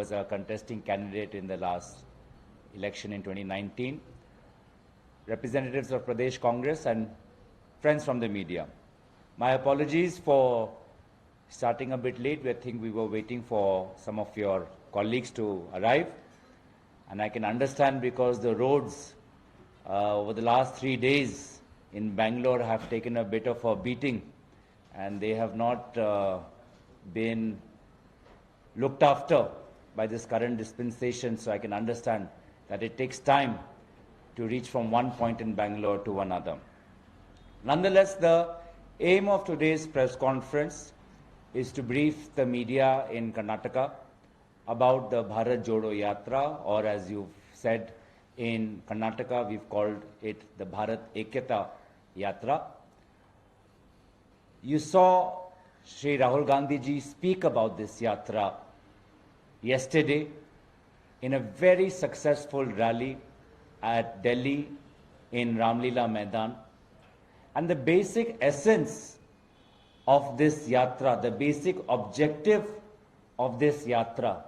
was a contesting candidate in the last election in 2019, representatives of Pradesh Congress and friends from the media. My apologies for starting a bit late. I think we were waiting for some of your colleagues to arrive. And I can understand because the roads over the last 3 days in Bangalore have taken a bit of a beating and they have not been looked after by this current dispensation. So I can understand that it takes time to reach from one point in Bangalore to another. Nonetheless, the aim of today's press conference is to brief the media in Karnataka about the Bharat Jodo Yatra, or as you've said, in Karnataka we've called it the Bharat Ekyata Yatra. You saw Shri Rahul Gandhi ji speak about this yatra yesterday in a very successful rally at Delhi in Ramlila Maidan. And the basic essence of this yatra, the basic objective of this yatra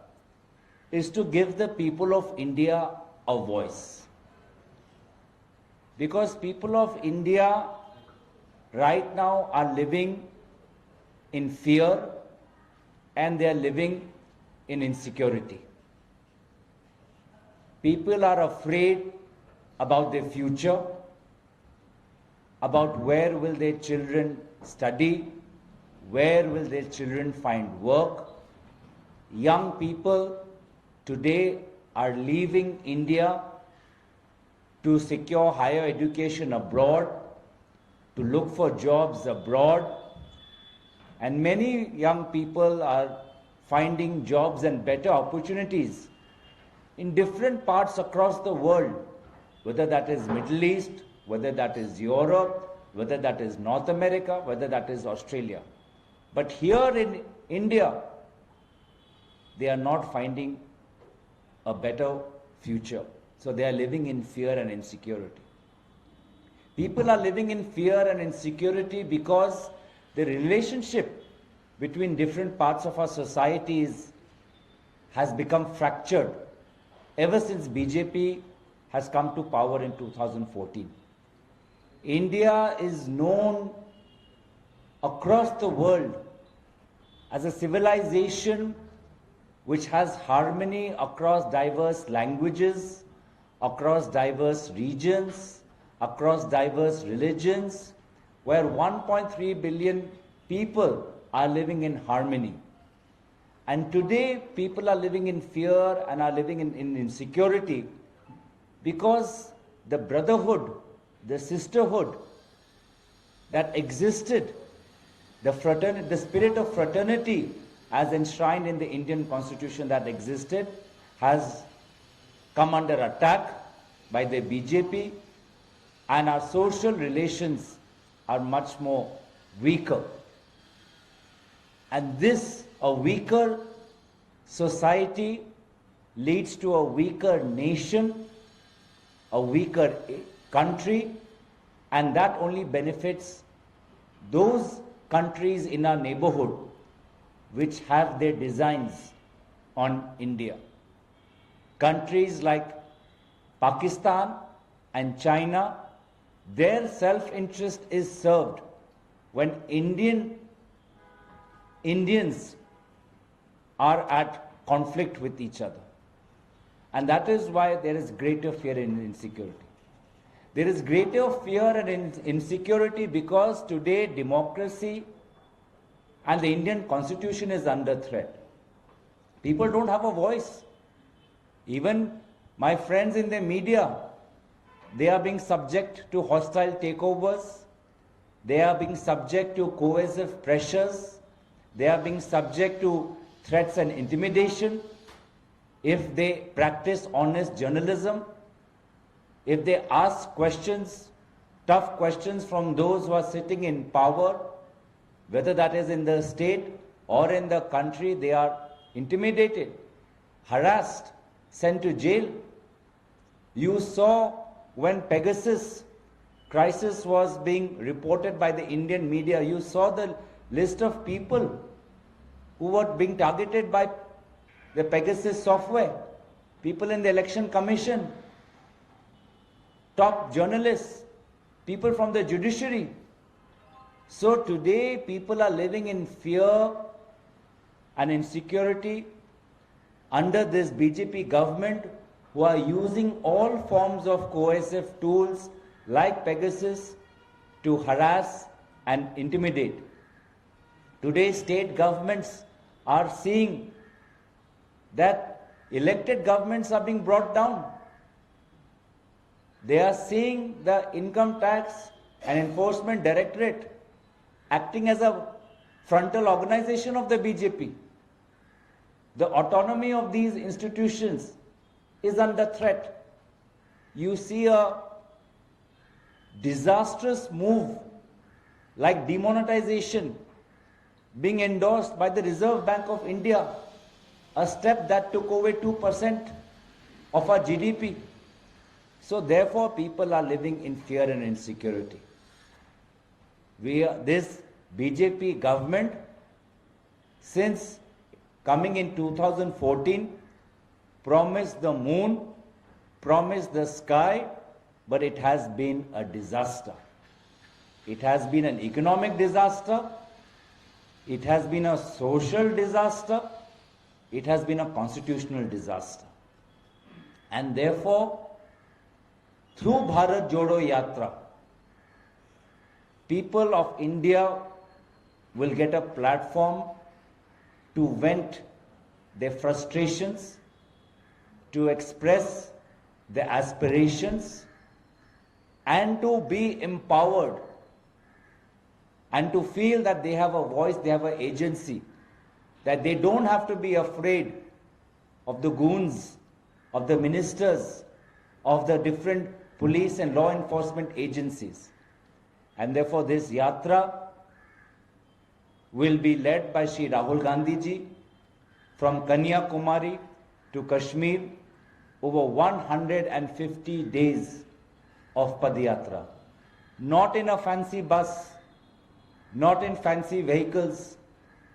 is to give the people of India a voice. Because people of India right now are living in fear and they are living in insecurity. People are afraid about their future, about where will their children study, where will their children find work. Young people today are leaving India to secure higher education abroad, to look for jobs abroad, and many young people are finding jobs and better opportunities in different parts across the world, whether that is Middle East, whether that is Europe, whether that is North America, whether that is Australia. But here in India, they are not finding a better future. So they are living in fear and insecurity. People are living in fear and insecurity because the relationship between different parts of our societies has become fractured ever since BJP has come to power in 2014. India is known across the world as a civilization which has harmony across diverse languages, across diverse regions, across diverse religions, where 1.3 billion people are living in harmony. And today, people are living in fear and are living in insecurity because the brotherhood, the sisterhood that existed, the spirit of fraternity as enshrined in the Indian Constitution that existed, has come under attack by the BJP, and our social relations are much more weaker. And this, a weaker society, leads to a weaker nation, a weaker country, and that only benefits those countries in our neighborhood which have their designs on India. Countries like Pakistan and China, their self-interest is served when Indians are at conflict with each other. And that is why there is greater fear and insecurity. There is greater fear and insecurity because today democracy and the Indian Constitution is under threat. People don't have a voice. Even my friends in the media, they are being subject to hostile takeovers. They are being subject to coercive pressures. They are being subject to threats and intimidation. If they practice honest journalism, if they ask questions, tough questions from those who are sitting in power, whether that is in the state or in the country, they are intimidated, harassed, sent to jail. You saw when Pegasus crisis was being reported by the Indian media, you saw the list of people who were being targeted by the Pegasus software, people in the Election Commission, top journalists, people from the judiciary. So today people are living in fear and insecurity under this BJP government, who are using all forms of coercive tools like Pegasus to harass and intimidate. Today state governments are seeing that elected governments are being brought down. They are seeing the income tax and enforcement directorate acting as a frontal organization of the BJP. The autonomy of these institutions is under threat. You see a disastrous move like demonetization being endorsed by the Reserve Bank of India, a step that took away 2% of our GDP. So therefore people are living in fear and insecurity. This BJP government, since coming in 2014, promised the moon, promised the sky, but it has been a disaster. It has been an economic disaster, it has been a social disaster, it has been a constitutional disaster. And therefore, through Bharat Jodo Yatra, people of India will get a platform to vent their frustrations, to express their aspirations, and to be empowered, and to feel that they have a voice, they have an agency, that they don't have to be afraid of the goons, of the ministers, of the different police and law enforcement agencies. And therefore this yatra will be led by Shri Rahul Gandhi ji from Kanyakumari to Kashmir, over 150 days of Padayatra. Not in a fancy bus, not in fancy vehicles,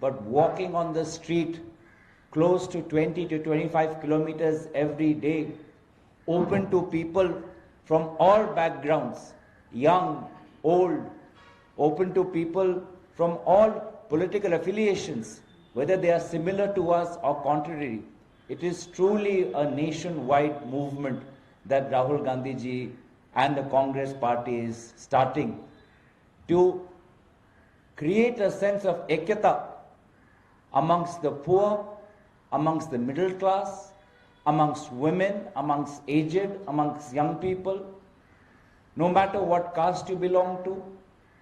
but walking on the street close to 20 to 25 kilometers every day, open to people from all backgrounds, young, old, open to people from all political affiliations, whether they are similar to us or contrary. It is truly a nationwide movement that Rahul Gandhi ji and the Congress party is starting to create a sense of ekata amongst the poor, amongst the middle class, amongst women, amongst aged, amongst young people. No matter what caste you belong to,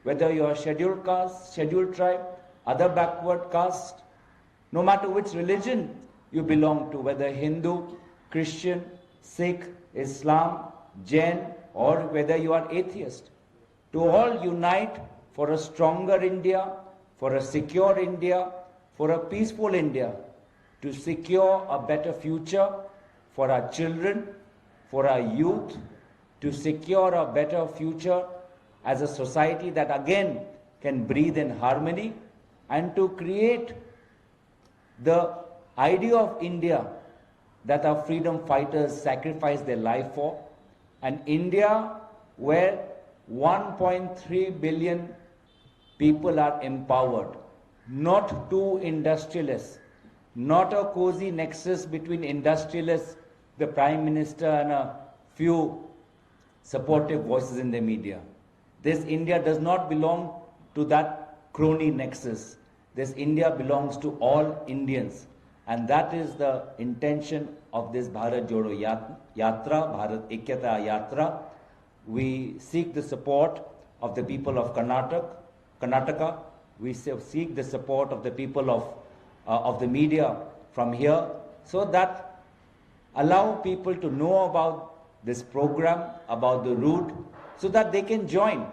whether you are scheduled caste, scheduled tribe, other backward caste, no matter which religion you belong to, whether Hindu, Christian, Sikh, Islam, Jain, or whether you are atheist, to all unite for a stronger India, for a secure India, for a peaceful India, to secure a better future for our children, for our youth, to secure a better future as a society that again can breathe in harmony, and to create the idea of India that our freedom fighters sacrificed their life for, an India where 1.3 billion people are empowered, not two industrialists, not a cozy nexus between industrialists, the Prime Minister, and a few supportive voices in the media. This India does not belong to that crony nexus. This India belongs to all Indians. And that is the intention of this Bharat Jodo Yatra, Bharat Ekyata Yatra. We seek the support of the people of Karnataka. We seek the support of the people of the media from here, so that allow people to know about this program, about the route, so that they can join.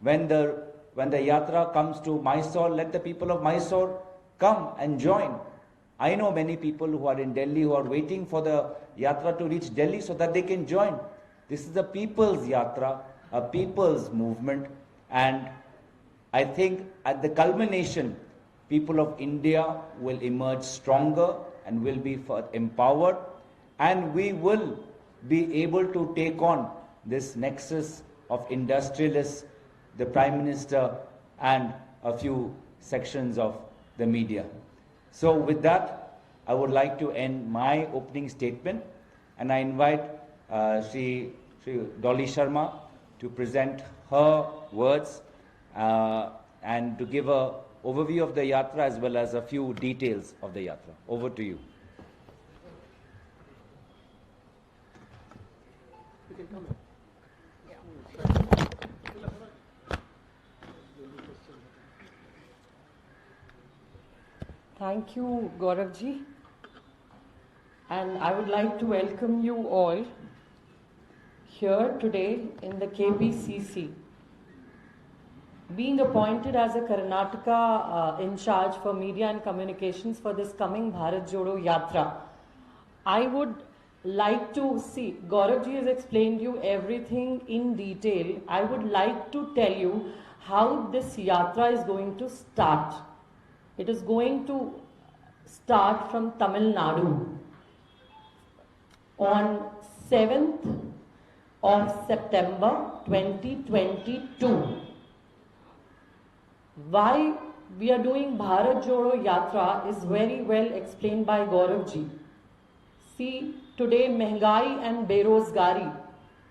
When the yatra comes to Mysore, let the people of Mysore come and join. I know many people who are in Delhi who are waiting for the yatra to reach Delhi so that they can join. This is a people's yatra, a people's movement, and I think at the culmination, people of India will emerge stronger, and will be empowered, and we will be able to take on this nexus of industrialists, the Prime Minister, and a few sections of the media. So with that, I would like to end my opening statement, and I invite Shri Dolly Sharma to present her words and to give an overview of the yatra as well as a few details of the yatra. Over to you. Thank you, Gaurav ji. And I would like to welcome you all here today in the KPCC. Being appointed as a Karnataka in charge for media and communications for this coming Bharat Jodo Yatra, I would like to see, Gaurav ji has explained you everything in detail. I would like to tell you how this Yatra is going to start. It is going to start from Tamil Nadu on 7th of September 2022. Why we are doing Bharat Jodo Yatra is very well explained by Gaurav ji. See, today महंगाई and बेरोजगारी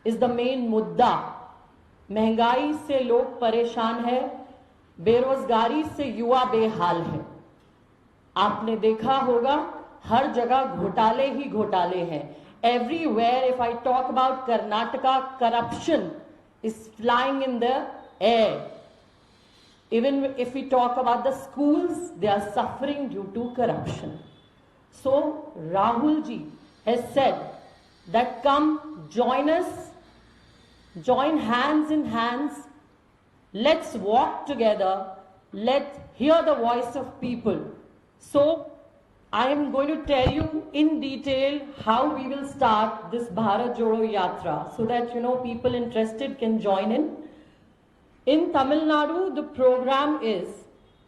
is the main मुद्दा. महंगाई से लोग परेशान है, बेरोजगारी से युवा बेहाल है. आपने देखा होगा हर जगह घोटाले ही घोटाले हैं. Everywhere, if I talk about Karnataka, corruption is flying in the air. Even if we talk about the schools, they are suffering due to corruption. So Rahul ji has said that come join us, join hands in hands, let's walk together, let's hear the voice of people. So I am going to tell you in detail how we will start this Bharat Jodo Yatra so that people interested can join in. In Tamil Nadu, the program is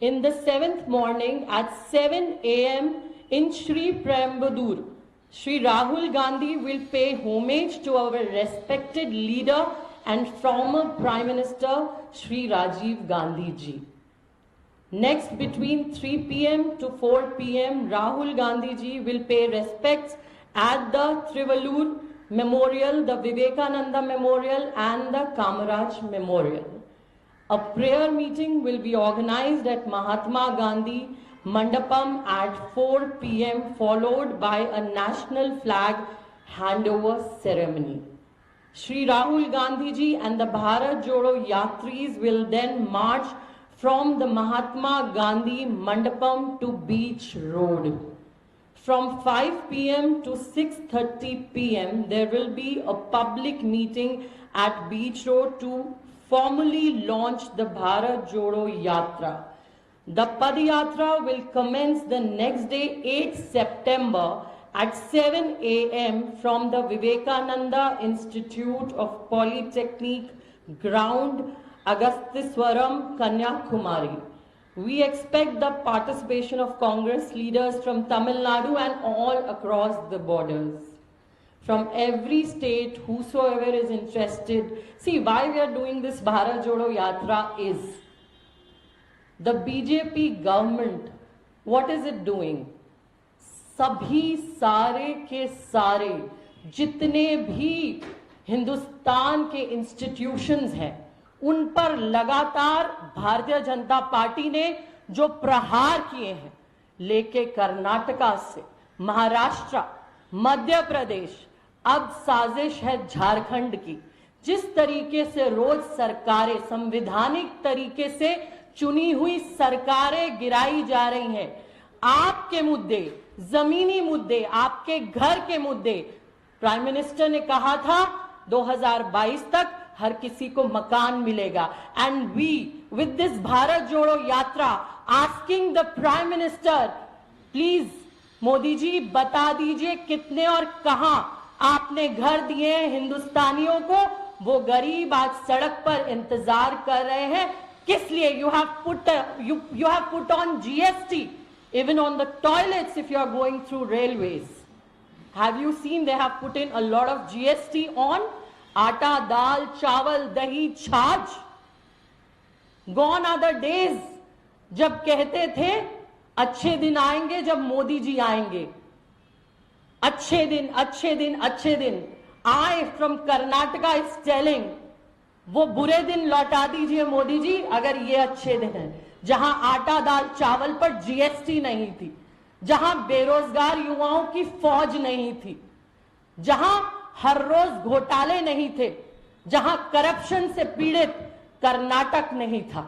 in the 7th morning at 7 a.m. in Sri Prembadur. Sri Rahul Gandhi will pay homage to our respected leader and former Prime Minister Sri Rajiv Gandhi ji. Next, between 3 p.m. to 4 p.m., Rahul Gandhi ji will pay respects at the Trivallur Memorial, the Vivekananda Memorial and the Kamaraj Memorial. A prayer meeting will be organized at Mahatma Gandhi Mandapam at 4 p.m. followed by a national flag handover ceremony. Sri Rahul Gandhi ji and the Bharat Jodo Yatris will then march from the Mahatma Gandhi Mandapam to Beach Road. From 5 p.m. to 6:30 p.m. there will be a public meeting at Beach Road to formally launch the Bharat Jodo Yatra. The Padayatra will commence the next day, 8 September at 7 a.m. from the Vivekananda Institute of Polytechnic Ground, Agasthiswaram, Kanyakumari. We expect the participation of Congress leaders from Tamil Nadu and all across the borders. From every state, whosoever is interested. See, why we are doing this Bharat Jodo Yatra is the BJP government, what is it doing? सभी सारे के सारे जितने भी हिंदुस्तान के institutions हैं उन पर लगातार भारतीय जनता पार्टी ने जो प्रहार किए हैं, लेके कर्नाटका से महाराष्ट्र, मध्य प्रदेश, अब साजिश है झारखंड की. जिस तरीके से रोज सरकारें संवैधानिक तरीके से चुनी हुई सरकारें गिराई जा रही हैं, आपके मुद्दे, जमीनी मुद्दे, आपके घर के मुद्दे, प्राइम मिनिस्टर ने कहा था 2022 तक हर किसी को मकान मिलेगा. And we with this Bharat Jodo Yatra asking the prime minister, please Modi ji बता दीजिए कितने और कहां आपने घर दिए हैं हिंदुस्तानियों को. वो गरीब आज सड़क पर इंतजार कर रहे हैं. किस लिए? You have put on GST Even on the toilets, if you are going through railways, have you seen they have put in a lot of GST on atta, dal, chawal, dahi, छाछ? Gone are the days जब कहते थे अच्छे दिन आएंगे जब मोदी जी आएंगे. अच्छे दिन, अच्छे दिन, अच्छे दिन. I from Karnataka is telling, वो बुरे दिन लौटा दीजिए मोदी जी अगर ये अच्छे दिन हैं. जहां आटा दाल चावल पर जीएसटी नहीं थी, जहां बेरोजगार युवाओं की फौज नहीं थी, जहां हर रोज घोटाले नहीं थे, जहां करप्शन से पीड़ित कर्नाटक नहीं था.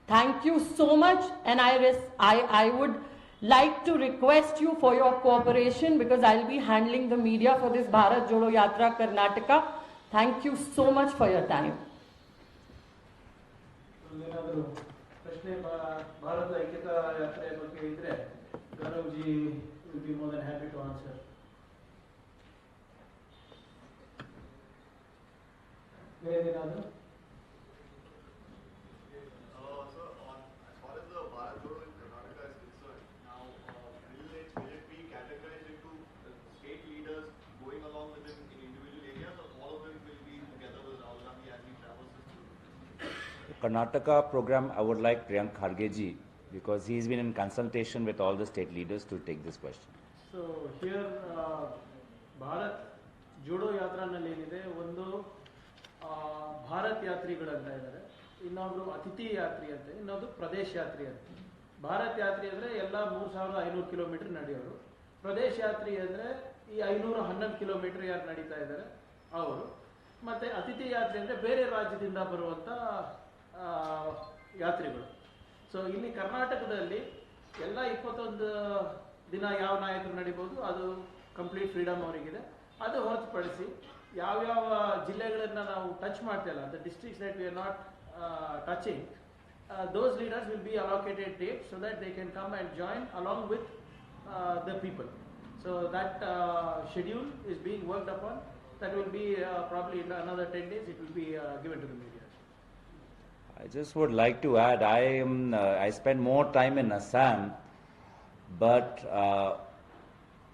Thank you so much, and I would like to request you for your cooperation because I'll be handling the media for this Bharat Jodo Yatra Karnataka. Thank you so much for your time. ಪ್ರಶ್ನೆ ಭಾರತ ಐಕ್ಯತಾ ಯಾತ್ರೆ ಬಗ್ಗೆ ಇದ್ರೆ Gaurav G will be more than happy to answer. ಬೇರೇನಾದ್ರು? Sir, as far as the Bharat Jodo in Karnataka is concerned, now will it be categorized into state leaders going along with him in individual areas, or all of them will be together with Rahul Gandhi as he travels through? Karnataka program, I would like Priyank Kharge ji, because he's been in consultation with all the state leaders to take this question. So here Bharat Jodo ಯಾತ್ರಾನಲ್ಲಿ ಏನಿದೆ, ಒಂದು ಭಾರತ್ ಯಾತ್ರಿಗಳು ಅಂತ ಇದ್ದಾರೆ, ಇನ್ನೊಬ್ರು ಅತಿಥಿ ಯಾತ್ರಿ ಅಂತ, ಇನ್ನೊಂದು ಪ್ರದೇಶ ಯಾತ್ರಿ ಅಂತ. ಭಾರತ್ ಯಾತ್ರಿ ಅಂದ್ರೆ ಎಲ್ಲ 3500 ಕಿಲೋಮೀಟರ್ ನಡೆಯೋರು. ಪ್ರದೇಶ ಯಾತ್ರಿ ಅಂದ್ರೆ ಈ 511 ಕಿಲೋಮೀಟರ್ ಯಾರು ನಡೀತಾ ಇದ್ದಾರೆ ಅವರು. ಮತ್ತೆ ಅತಿಥಿ ಯಾತ್ರಿ ಅಂದ್ರೆ ಬೇರೆ ರಾಜ್ಯದಿಂದ ಬರುವಂತ ಯಾತ್ರಿಗಳು. ಸೊ ಇಲ್ಲಿ ಕರ್ನಾಟಕದಲ್ಲಿ ಎಲ್ಲ 21 ದಿನ ಯಾವ ನಾಯಕರು ನಡಿಬಹುದು, ಅದು ಕಂಪ್ಲೀಟ್ ಫ್ರೀಡಮ್ ಅವರಿಗಿದೆ. ಅದು ಹೊರತುಪಡಿಸಿ ಯಾವ್ಯಾವ ಜಿಲ್ಲೆಗಳನ್ನ ನಾವು ಟಚ್ ಮಾಡ್ತಾ ಇಲ್ಲ, the districts that we are not touching, those leaders will be allocated dates so that they can come and join along with the people. So that schedule is being worked upon. That will be probably in another 10 days it will be given to the media. I just would like to add, I spend more time in Assam, but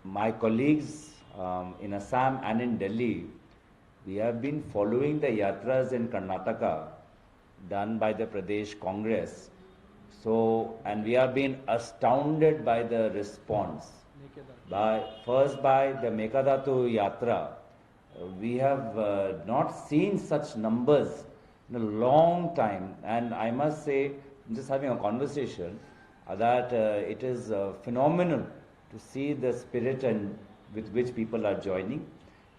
my colleagues in Assam and in Delhi, we have been following the yatras in Karnataka done by the Pradesh Congress. So, and we have been astounded by the response. First by the Mekadatu Yatra, we have not seen such numbers in a long time. And I must say, I'm just having a conversation, that it is phenomenal to see the spirit and with which people are joining.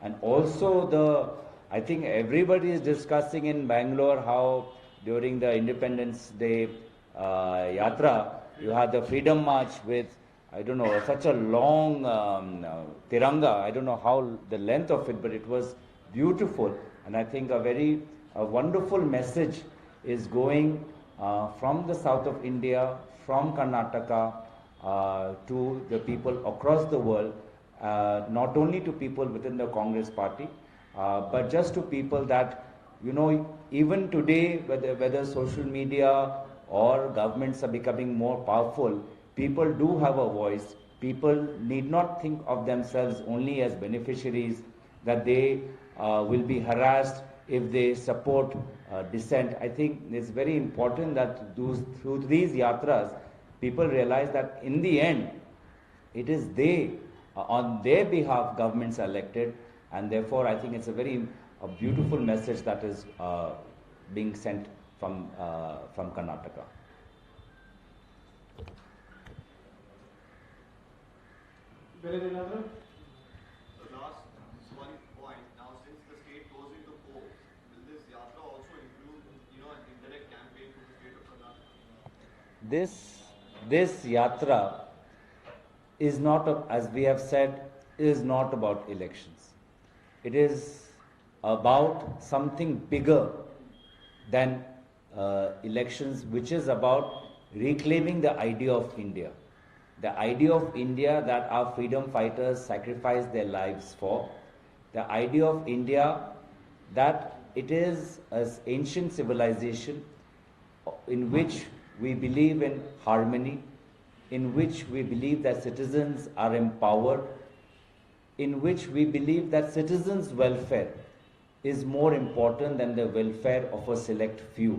And also I think everybody is discussing in Bangalore how during the Independence Day Yatra, you had the Freedom March with, I don't know, such a long Tiranga. I don't know how the length of it, but it was beautiful. And I think a wonderful message is going from the south of India, from Karnataka, to the people across the world, not only to people within the Congress party, but just to people that, you know, even today, whether social media or governments are becoming more powerful, people do have a voice. People need not think of themselves only as beneficiaries, that they will be harassed if they support dissent. I think it's very important that through these yatras, people realize that in the end, it is they, on their behalf, governments are elected, and therefore I think it's a beautiful message that is being sent from Karnataka. ಬೇರೇನಾದ್ರು? The last one point. Now, since the state goes into polls, will this yatra also include, an indirect campaign for the state of Karnataka? This yatra is not, as we have said, is not about elections. It is about something bigger than elections, which is about reclaiming the idea of India. The idea of India that our freedom fighters sacrificed their lives for. The idea of India that it is an ancient civilization in which we believe in harmony, in which we believe that citizens are empowered, in which we believe that citizens' welfare is more important than the welfare of a select few,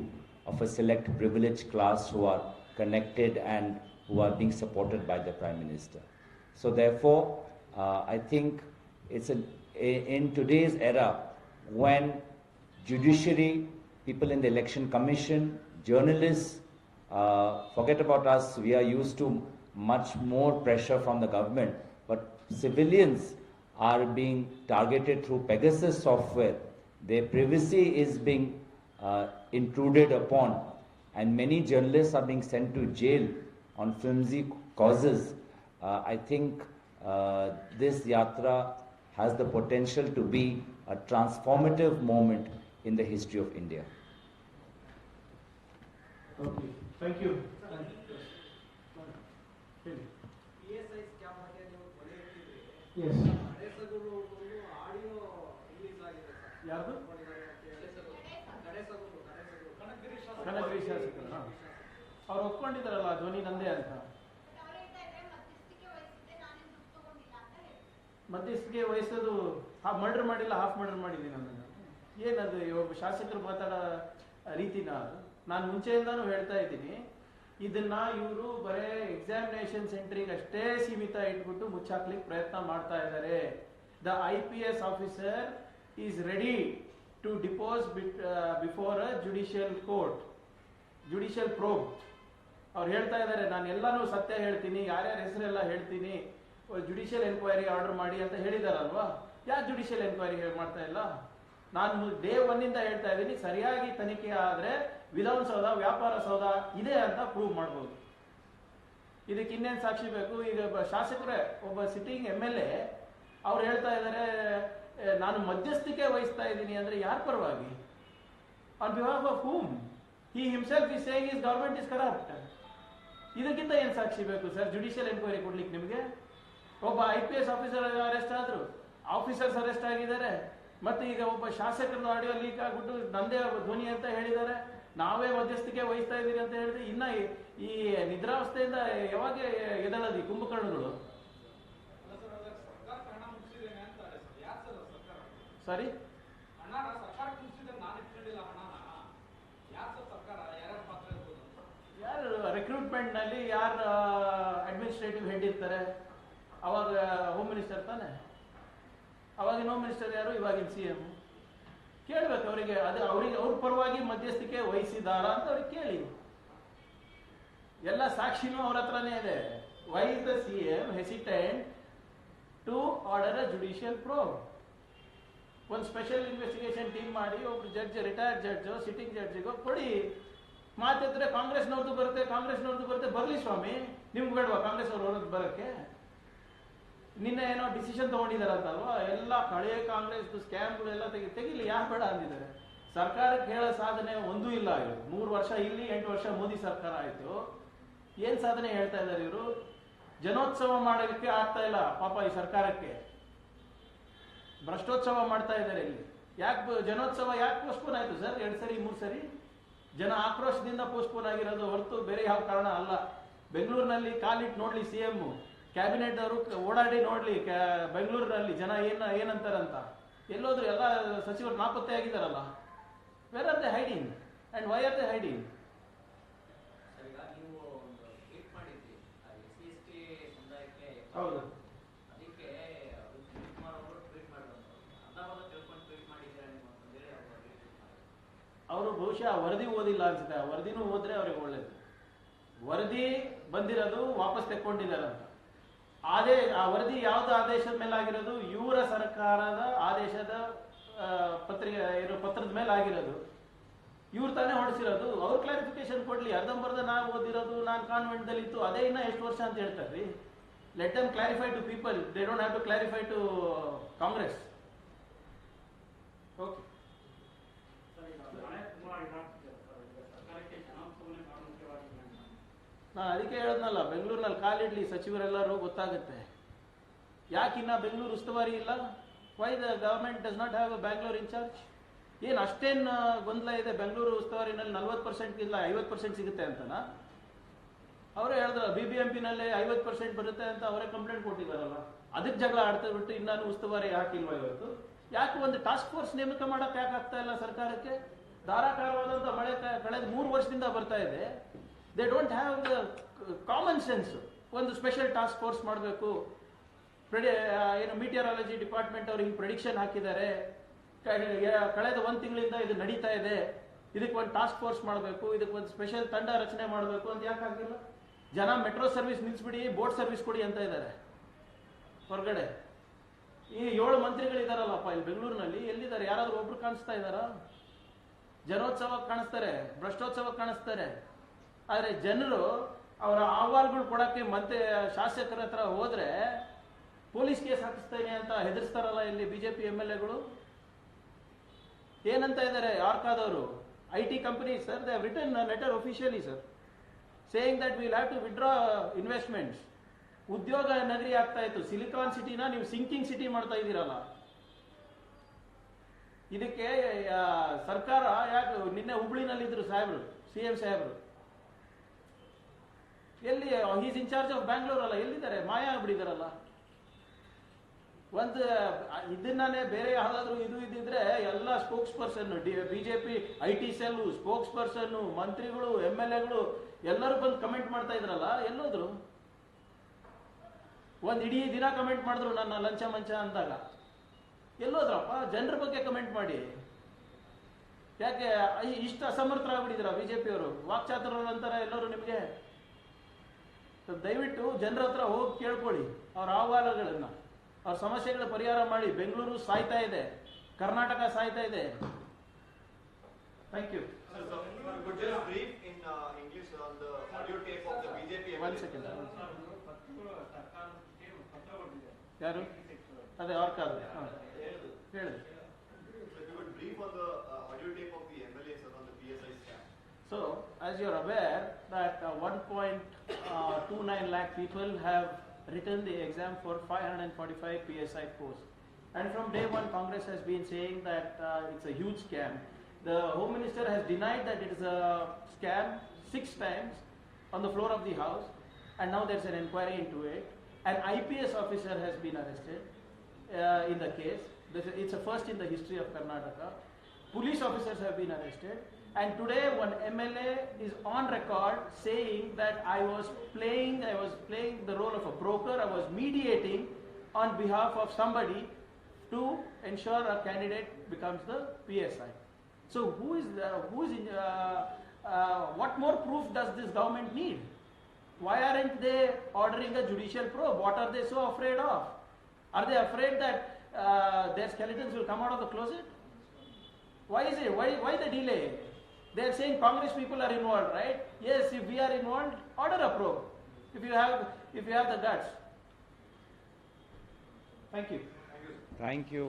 of a select privileged class who are connected and who are being supported by the Prime Minister. So therefore, I think it's in today's era when judiciary, people in the Election Commission, journalists, forget about us, we are used to much more pressure from the government, but civilians are being targeted through Pegasus software. Their privacy is being intruded upon, and many journalists are being sent to jail on flimsy causes. I think this yatra has the potential to be a transformative moment in the history of India. Okay, thank you. Yes. ಯಾರ್ದು? ಕನಕಗಿರಿ ಶಾಸಕರು. ಅವ್ರು ಒಪ್ಕೊಂಡಿದ್ದಾರಲ್ಲ ಧ್ವನಿ ನಂದೇ ಅಂತ. ಮಧ್ಯಸ್ಥಿಕೆ ವಹಿಸೋದು murder ಮಾಡಿಲ್ಲ, half murder ಮಾಡಿದ್ದೀನಿ ನಾನು. ಏನದು ಒಬ್ಬ ಶಾಸಕರು ಮಾತಾಡೋ ರೀತಿನ ಅದು? ನಾನು ಮುಂಚೆಯಿಂದಾನು ಹೇಳ್ತಾ ಇದ್ದೀನಿ, ಇದನ್ನ ಇವರು ಬರೇ ಎಕ್ಸಾಮಿನೇಷನ್ ಸೆಂಟ್ರಿಗೆ ಅಷ್ಟೇ ಸೀಮಿತ ಇಟ್ಬಿಟ್ಟು ಮುಚ್ಚಾಕ್ಲಿಕ್ಕೆ ಪ್ರಯತ್ನ ಮಾಡ್ತಾ ಇದ್ದಾರೆ. The IPS officer is ready to depose before a judicial court, judicial probe. ಅವ್ರು ಹೇಳ್ತಾ ಇದ್ದಾರೆ, ನಾನು ಎಲ್ಲಾನು ಸತ್ಯ ಹೇಳ್ತೀನಿ, ಯಾರ್ಯಾರ ಹೆಸರೆಲ್ಲ ಹೇಳ್ತೀನಿ, ಜುಡಿಷಿಯಲ್ ಎನ್ಕ್ವೈರಿ ಆರ್ಡರ್ ಮಾಡಿ ಅಂತ ಹೇಳಿದಾರಲ್ವಾ? ಯಾಕೆ ಜುಡಿಷಿಯಲ್ ಎನ್ಕ್ವೈರಿ ಮಾಡ್ತಾ ಇಲ್ಲ? ನಾನು ಡೇ 1 ಇಂದ ಹೇಳ್ತಾ ಇದ್ದೀನಿ, ಸರಿಯಾಗಿ ತನಿಖೆ ಆದ್ರೆ ವಿಧಾನಸೌಧ ವ್ಯಾಪಾರ ಸೌಧ ಇದೆ ಅಂತ ಪ್ರೂವ್ ಮಾಡ್ಬೋದು. ಇದಕ್ಕೆ ಇನ್ನೇನು ಸಾಕ್ಷಿ ಬೇಕು? ಈಗ ಶಾಸಕರೇ, ಒಬ್ಬ ಸಿಟ್ಟಿಂಗ್ MLA ಅವ್ರು ಹೇಳ್ತಾ ಇದ್ದಾರೆ, ನಾನು ಮಧ್ಯಸ್ಥಿಕೆ ವಹಿಸ್ತಾ ಇದ್ದೀನಿ ಅಂದ್ರೆ ಯಾರ ಪರವಾಗಿ? On behalf of whom? He himself is saying his government is corrupt. ಇದಕ್ಕಿಂತ ಏನ್ ಸಾಕ್ಷಿ ಬೇಕು ಸರ್ ಜುಡಿಷಿಯಲ್ ಎನ್ಕ್ವೈರಿ ಕೊಡ್ಲಿಕ್ಕೆ ನಿಮಗೆ? ಒಬ್ಬ IPS ಆಫೀಸರ್ ಅರೆಸ್ಟ್ ಆದ್ರು, ಆಫೀಸರ್ಸ್ ಅರೆಸ್ಟ್ ಆಗಿದ್ದಾರೆ, ಮತ್ತೆ ಈಗ ಒಬ್ಬ ಶಾಸಕರದ್ದು ಆಡಿಯೋ ಲೀಕ್ ಆಗ್ಬಿಟ್ಟು ನಂದೇ ಧ್ವನಿ ಅಂತ ಹೇಳಿದ್ದಾರೆ, ನಾವೇ ಮಧ್ಯಸ್ಥಿಕೆ ವಹಿಸ್ತಾ ಇದ್ದೀರಿ ಅಂತ ಹೇಳಿದ್ರೆ ಇನ್ನ ಈ ನಿದ್ರಾವಸ್ಥೆಯಿಂದ ಯಾವಾಗ ಎದಳದಿ ಕುಂಭಕರ್ಣಗಳು? ಸಾರಿ, ಯಾರು ರಿಕ್ರೂಟ್ಮೆಂಟ್ ನಲ್ಲಿ ಯಾರು ಅಡ್ಮಿನಿಸ್ಟ್ರೇಟಿವ್ ಹೆಡ್ ಇರ್ತಾರೆ? ಅವಾಗ ಹೋಮ್ ಮಿನಿಸ್ಟರ್ ತಾನೆ. ಅವಾಗಿನ ಹೋಮ್ ಮಿನಿಸ್ಟರ್ ಯಾರು? ಇವಾಗಿನ CM. ಕೇಳ್ಬೇಕು ಅವರಿಗೆ, ಅದು ಅವ್ರಿಗೆ ಅವ್ರ ಪರವಾಗಿ ಮಧ್ಯಸ್ಥಿಕೆ ವಹಿಸಿದಾರ ಅಂತ ಅವ್ರಿಗೆ ಕೇಳಿ. ಎಲ್ಲ ಸಾಕ್ಷಿನೂ ಅವ್ರ ಹತ್ರನೇ ಇದೆ. Why is the CM hesitant to order a judicial probe? ಒಂದು ಸ್ಪೆಷಲ್ ಇನ್ವೆಸ್ಟಿಗೇಷನ್ ಟೀಮ್ ಮಾಡಿ ಒಬ್ರು ಜಡ್ಜ್, ರಿಟೈರ್ಡ್ ಜಡ್ಜ್, ಸಿಟ್ಟಿಂಗ್ ಜಡ್ಜಿಗೋ ಕೊಡಿ. ಮಾತಿದ್ರೆ ಕಾಂಗ್ರೆಸ್ನವ್ರದ್ದು ಬರುತ್ತೆ, ಬರ್ಲಿ ಸ್ವಾಮಿ. ನಿಮ್ಗೆ ಬೇಡವಾ ಕಾಂಗ್ರೆಸ್ ಅವ್ರದ್ದು ಬರೋಕ್ಕೆ? ನಿನ್ನೆ ಏನೋ ಡಿಸಿಷನ್ ತಗೊಂಡಿದಾರಂತಲ್ವಾ, ಎಲ್ಲ ಹಳೆಯ ಕಾಂಗ್ರೆಸ್ ಸ್ಕ್ಯಾಮ್ಗಳೆಲ್ಲ ತೆಗಿಲಿ, ಯಾರು ಬೇಡ ಅಂದಿದ್ದಾರೆ. ಸರ್ಕಾರಕ್ಕೆ ಹೇಳೋ ಸಾಧನೆ ಒಂದೂ ಇಲ್ಲ. 3 ವರ್ಷ ಇಲ್ಲಿ, 8 ವರ್ಷ ಮೋದಿ ಸರ್ಕಾರ ಆಯ್ತು. ಏನ್ ಸಾಧನೆ ಹೇಳ್ತಾ ಇದ್ದಾರೆ ಇವರು? ಜನೋತ್ಸವ ಮಾಡೋದಕ್ಕೆ ಆಗ್ತಾ ಇಲ್ಲ ಪಾಪ ಈ ಸರ್ಕಾರಕ್ಕೆ. ಭ್ರಷ್ಟೋತ್ಸವ ಮಾಡ್ತಾ ಇದ್ದಾರೆ ಇಲ್ಲಿ. ಯಾಕೆ ಜನೋತ್ಸವ ಯಾಕೆ ಪೋಸ್ಟ್ಪೋನ್ ಆಯ್ತು ಸರ್? 2 ಸರಿ 3 ಸರಿ ಜನ ಆಕ್ರೋಶದಿಂದ ಪೋಸ್ಟ್ಪೋನ್ ಆಗಿರೋದು ಹೊರತು ಬೇರೆ ಯಾವ ಕಾರಣ ಅಲ್ಲ. ಬೆಂಗಳೂರಿನಲ್ಲಿ ಕಾಲಿಟ್ಟು ನೋಡ್ಲಿ CM, ಕ್ಯಾಬಿನೆಟ್ ಅವರು ಓಡಾಡಿ ನೋಡ್ಲಿ ಬೆಂಗಳೂರಿನಲ್ಲಿ ಜನ ಏನಂತಾರಂತ. ಎಲ್ಲೋದ್ರು ಎಲ್ಲ ಸಚಿವರು ನಾಪತ್ತೆ ಆಗಿದ್ದಾರಲ್ಲ. Where are they hiding and why are they hiding? ಹೌದು, ಅವರು ಬಹುಶಃ ವರದಿ ಓದಿಲ್ಲ ಅನ್ಸುತ್ತೆ. ವರದಿನೂ ಓದ್ರೆ ಅವ್ರಿಗೆ ಒಳ್ಳೇದು. ವರದಿ ಬಂದಿರೋದು ವಾಪಸ್ ತೆಕ್ಕೊಂಡಿದ್ದಾರಂತ. ಆ ವರದಿ ಯಾವ್ದು ಆದೇಶದ ಮೇಲೆ ಆಗಿರೋದು? ಇವರ ಸರ್ಕಾರದ ಆದೇಶದ ಪತ್ರದ ಮೇಲೆ ಆಗಿರೋದು. ಇವ್ರು ತಾನೇ ಹೊಡಿಸಿರೋದು. ಅವ್ರು ಕ್ಲಾರಿಫಿಕೇಶನ್ ಕೊಡ್ಲಿ. ಅರ್ಧಂಬರ್ಧ ನಾವು ಓದಿರೋದು, ನಾನು ಕಾನ್ವೆಂಟ್ ದಲ್ಲಿ ಇತ್ತು, ಅದೇ ಇನ್ನ ಎಷ್ಟು ವರ್ಷ ಅಂತ ಹೇಳ್ತಾರ್ರಿ. Let them clarify to people, they don't have to clarify to Congress. Okay, ನಾನು ಅದಕ್ಕೆ ಹೇಳದ್ನಲ್ಲ, ಬೆಂಗಳೂರಿನಲ್ಲಿ ಕಾಲಿಡ್ಲಿ ಸಚಿವರೆಲ್ಲರೂ ಗೊತ್ತಾಗುತ್ತೆ. ಯಾಕಿನ್ನ ಬೆಂಗಳೂರು ಉಸ್ತುವಾರಿ ಇಲ್ಲ? Why the government does not have a Bangalore in charge? ಏನು ಅಷ್ಟೇನು ಗೊಂದಲ ಇದೆ ಬೆಂಗಳೂರು ಉಸ್ತುವಾರಿನಲ್ಲಿ? 40% ಇಲ್ಲ 50% ಸಿಗುತ್ತೆ ಅಂತನಾ? ಅವರೇ ಹೇಳಿದ್ರು BBMP ನಲ್ಲಿ 50% ಬರುತ್ತೆ ಅಂತ ಅವರೇ ಕಂಪ್ಲೇಂಟ್ ಕೊಟ್ಟಿದ್ದಾರಲ್ಲ. ಅದಕ್ಕೆ ಜಗಳ ಆಡ್ತಾ ಬಿಟ್ಟು ಇನ್ನಾನು ಉಸ್ತುವಾರಿ ಹಾಕಿಲ್ವಾ ಇವತ್ತು? ಯಾಕೆ ಒಂದು ಟಾಸ್ಕ್ ಫೋರ್ಸ್ ನೇಮಕ ಮಾಡಕ್ಕೆ ಯಾಕೆ ಆಗ್ತಾ ಇಲ್ಲ ಸರ್ಕಾರಕ್ಕೆ? ಧಾರಾಕಾರವಾದಂಥ ಮಳೆ ಕಳೆದ 3 ವರ್ಷದಿಂದ ಬರ್ತಾ ಇದೆ. They don't have the common sense. ಒಂದು ಸ್ಪೆಷಲ್ ಟಾಸ್ಕ್ ಫೋರ್ಸ್ ಮಾಡಬೇಕು. ಏನು ಮೀಟಿಯರಾಲಜಿ ಡಿಪಾರ್ಟ್ಮೆಂಟ್ ಅವರು ಹಿಂಗೆ ಪ್ರೆಡಿಕ್ಷನ್ ಹಾಕಿದ್ದಾರೆ, ಕಳೆದ 1 ತಿಂಗಳಿಂದ ಇದು ನಡೀತಾ ಇದೆ, ಇದಕ್ಕೆ ಒಂದು ಟಾಸ್ಕ್ ಫೋರ್ಸ್ ಮಾಡಬೇಕು, ಇದಕ್ಕೆ ಒಂದು ಸ್ಪೆಷಲ್ ತಂಡ ರಚನೆ ಮಾಡಬೇಕು ಅಂತ ಯಾಕೆ ಆಗಿಲ್ಲ? ಜನ ಮೆಟ್ರೋ ಸರ್ವಿಸ್ ನಿಲ್ಲಿಸ್ಬಿಡಿ, ಬೋಟ್ ಸರ್ವಿಸ್ ಕೊಡಿ ಅಂತ ಇದ್ದಾರೆ ಹೊರಗಡೆ. ಈ 7 ಮಂತ್ರಿಗಳಿದಾರಲ್ಲಪ್ಪ ಇಲ್ಲಿ ಬೆಂಗಳೂರಿನಲ್ಲಿ, ಎಲ್ಲಿದ್ದಾರೆ? ಯಾರಾದ್ರೂ ಒಬ್ರು ಕಾಣಿಸ್ತಾ ಇದ್ದಾರಾ? ಜನೋತ್ಸವಕ್ಕೆ ಕಾಣಿಸ್ತಾರೆ, ಭ್ರಷ್ಟೋತ್ಸವಕ್ಕೆ ಕಾಣಿಸ್ತಾರೆ. ಆದರೆ ಜನರು ಅವರ ಅಹವಾಲುಗಳು ಕೊಡಕ್ಕೆ ಮತ್ತೆ ಶಾಸಕರ ಹತ್ರ ಹೋದ್ರೆ ಪೊಲೀಸ್ ಕೇಸ್ ಹಾಕಿಸ್ತೇನೆ ಅಂತ ಹೆದರ್ಸ್ತಾರಲ್ಲ ಇಲ್ಲಿ BJP MLAಗಳು. ಏನಂತ ಇದ್ದಾರೆ ಆರ್ಕಾದವರು? IT companies, sir, they have written a letter officially, sir, saying that we will have to withdraw investments. ಉದ್ಯೋಗ ನಗರಿ ಆಗ್ತಾ ಇತ್ತು, ಸಿಲಿಕಾನ್ ಸಿಟಿನ ನೀವು ಸಿಂಕಿಂಗ್ ಸಿಟಿ ಮಾಡ್ತಾ ಇದ್ದೀರಲ್ಲ. ಇದಕ್ಕೆ ಸರ್ಕಾರ ಯಾಕೆ? ನಿನ್ನೆ ಹುಬ್ಳಿನಲ್ಲಿದ್ರು ಸಾಹೇಬ್ರು, CM ಸಾಹೇಬ್ರು. ಎಲ್ಲಿ? Is in charge of Bangalore ಅಲ್ಲ, ಎಲ್ಲಿದ್ದಾರೆ? ಮಾಯ ಆಗ್ಬಿಟ್ಟಿದಾರಲ್ಲ. ಒಂದು ಇದನ್ನೇ ಬೇರೆ ಯಾವ್ದಾದ್ರು ಇದು ಇದ್ದಿದ್ರೆ ಎಲ್ಲ spokes person, BJP IT cell spokes person, ಮಂತ್ರಿಗಳು, MLAಗಳು ಎಲ್ಲರೂ ಬಂದು ಕಮೆಂಟ್ ಮಾಡ್ತಾ ಇದ್ರಲ್ಲ, ಎಲ್ಲೋದ್ರು? ಒಂದ್ ಇಡೀ ದಿನ ಕಮೆಂಟ್ ಮಾಡಿದ್ರು ನನ್ನ ಲಂಚ ಮಂಚ ಅಂದಾಗ. ಎಲ್ಲೋದ್ರಪ್ಪ? ಜನರ ಬಗ್ಗೆ ಕಮೆಂಟ್ ಮಾಡಿ. ಯಾಕೆ ಇಷ್ಟು ಅಸಮರ್ಥರಾಗ್ಬಿಟ್ಟಿದ್ರ BJP ಅವರು? ವಾಕ್ಚಾತುರರು ಅಂತಾರೆ ಎಲ್ಲರೂ ನಿಮಗೆ. ದಯವಿಟ್ಟು ಜನರ ಹತ್ರ ಹೋಗಿ ಕೇಳ್ಕೊಳ್ಳಿ ಅವ್ರ ಅಹವಾಲುಗಳನ್ನ, ಅವ್ರ ಸಮಸ್ಯೆಗಳ ಪರಿಹಾರ ಮಾಡಿ. ಬೆಂಗಳೂರು ಸಾಯ್ತಾ ಇದೆ, ಕರ್ನಾಟಕ ಸಾಯ್ತಾ ಇದೆ. Thank you. Could you just brief in English on the audio tape of the BJP? 1 second. ಯಾರು? ಅದೇ ಆರ್ಕಾದು ಹೇಳಿ. If you could brief on the audio tape of the MLAs on the PSI scam. So, as you are aware that 1.29 lakh people have written the exam for 545 PSI posts. And from day one, Congress has been saying that it's a huge scam. The Home Minister has denied that it is a scam 6 times on the floor of the House, and now there's an inquiry into it. An IPS officer has been arrested in the case. It's a first in the history of Karnataka. Police officers have been arrested. And today one MLA is on record saying that I was playing the role of a broker, I was mediating on behalf of somebody to ensure a candidate becomes the PSI. So what more proof does this government need? Why aren't they ordering a judicial probe? What are they so afraid of? Are they afraid that their skeletons will come out of the closet? Why is it? Why the delay? They are saying Congress people are involved, right? Yes, if we are involved, order a probe. If you have the guts. Thank you. Thank you.